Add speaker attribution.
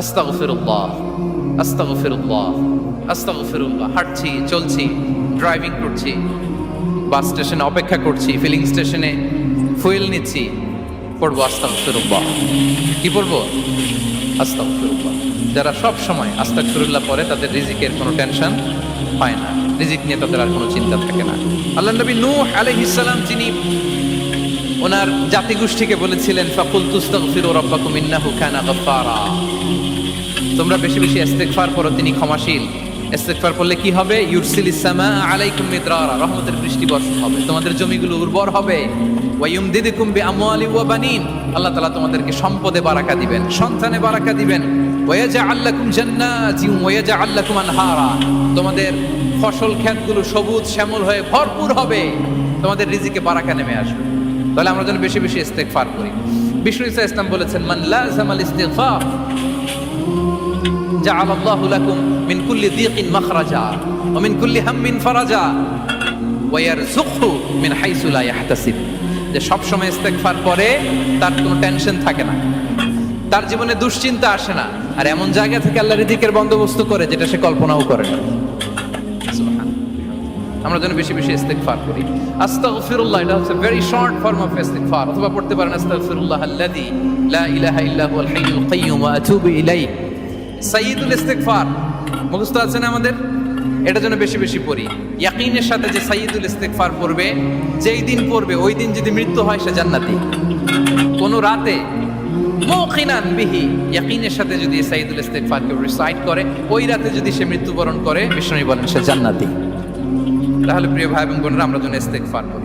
Speaker 1: আস্তাগফিরুল্লাহ, আস্তাগফিরুল্লাহ, আস্তাগফিরুল্লাহ। হাঁটছি, চলছি, ড্রাইভিং করছি, বাস স্টেশনে অপেক্ষা করছি, ফিলিং স্টেশনে ফুয়েল নিচ্ছি, পড়বো আস্তাগফিরুল্লাহ। কি পড়বো? আস্তাগফিরুল্লাহ। যারা সব সময় আস্তাগফিরুল্লাহ পড়ে তাদের রিজিকের কোনো টেনশন হয় না, রিজিক নিয়ে তাদের আর কোনো চিন্তা থাকে না। আল্লাহ নবী নূহ আলাইহিস সালাম তিনি ওনার জাতিগোষ্ঠীকে বলেছিলেন, ফাকুলতু আস্তাগফিরু রাব্বাকুম ইন্নাহু কানা গাফফারা। তোমরা বেশি বেশি ইস্তেগফার করো, তিনি ক্ষমাশীল। ইস্তেগফার করলে কি হবে? ইউরসিলিস সামা আলাইকুম মিদরারা, রহমতের বৃষ্টি বর্ষণ হবে, তোমাদের জমিগুলো উর্বর হবে। ওয়া ইউমদিদুকুম বিআমওয়ালি ওয়া বানিন, আল্লাহ তাআলা তোমাদেরকে সম্পদে বারাকা দিবেন, সন্তানে বারাকা দিবেন। ওয়া ইয়াজআল লাকুম জান্নাতিন ওয়া ইয়াজআল লাকুম আনহারা, তোমাদের ফসল ক্ষেতগুলো সবুজ শ্যামল হয়ে ভরপুর হবে, তোমাদের রিজিকে বারাকা নেমে আসবে। তাহলে আমরা যেন বেশি বেশি ইস্তেগফার করি। বিষ্ণু ঈসা ইসলাম বলেছেন, মান লাযামাল ইস্তিগফার জাআলাল্লাহু লাকুম মিন কুল্লি যিকিন মাখরাজা ওয়া মিন কুল্লি হাম্মিন ফারাজা ওয়া ইয়ারযুকহু মিন হাইসু লা ইয়াহতাসিব। যে সব সময় ইস্তেগফার করে তার কোনো টেনশন থাকে না, তার জীবনে দুশ্চিন্তা আসে না, আর এমন জায়গা থেকে আল্লাহ রিজিকের বন্দোবস্ত করে যেটা সে কল্পনাও করে না। আমরা যেন বেশি বেশি ইস্তেগফার করি। আস্তাগফিরুল্লাহ, এটা হচ্ছে ভেরি শর্ট ফর্ম অফ ইস্তেগফার। অথবা পড়তে পারেন আস্তাগফিরুল্লাহ আল্লাযী লা ইলাহা ইল্লা হুয়াল হাইয়ুল কাইয়্যুম ওয়া আতুবু ইলাইহি। সাইয়্যিদুল ইস্তেগফার মুখস্থ আছে না আমাদের? এটা যেন বেশি বেশি পড়ি। ইয়াকিনের সাথে যে সাইয়্যিদুল ইস্তেগফার পড়বে, যেই দিন পড়বে ওই দিন যদি মৃত্যু হয় সে জান্নাতি। কোন রাতে মুকিনান বিহি, ইয়াকিনের সাথে যদি সাইয়্যিদুল ইস্তেগফার কে রিসাইট করে, ওই রাতে যদি সে মৃত্যুবরণ করে, বিষ্ণু বলেন সে জান্নাতি। তাহলে প্রিয় ভাই এবং বোনেরা, আমরা যেন ইস্তেগফার করি।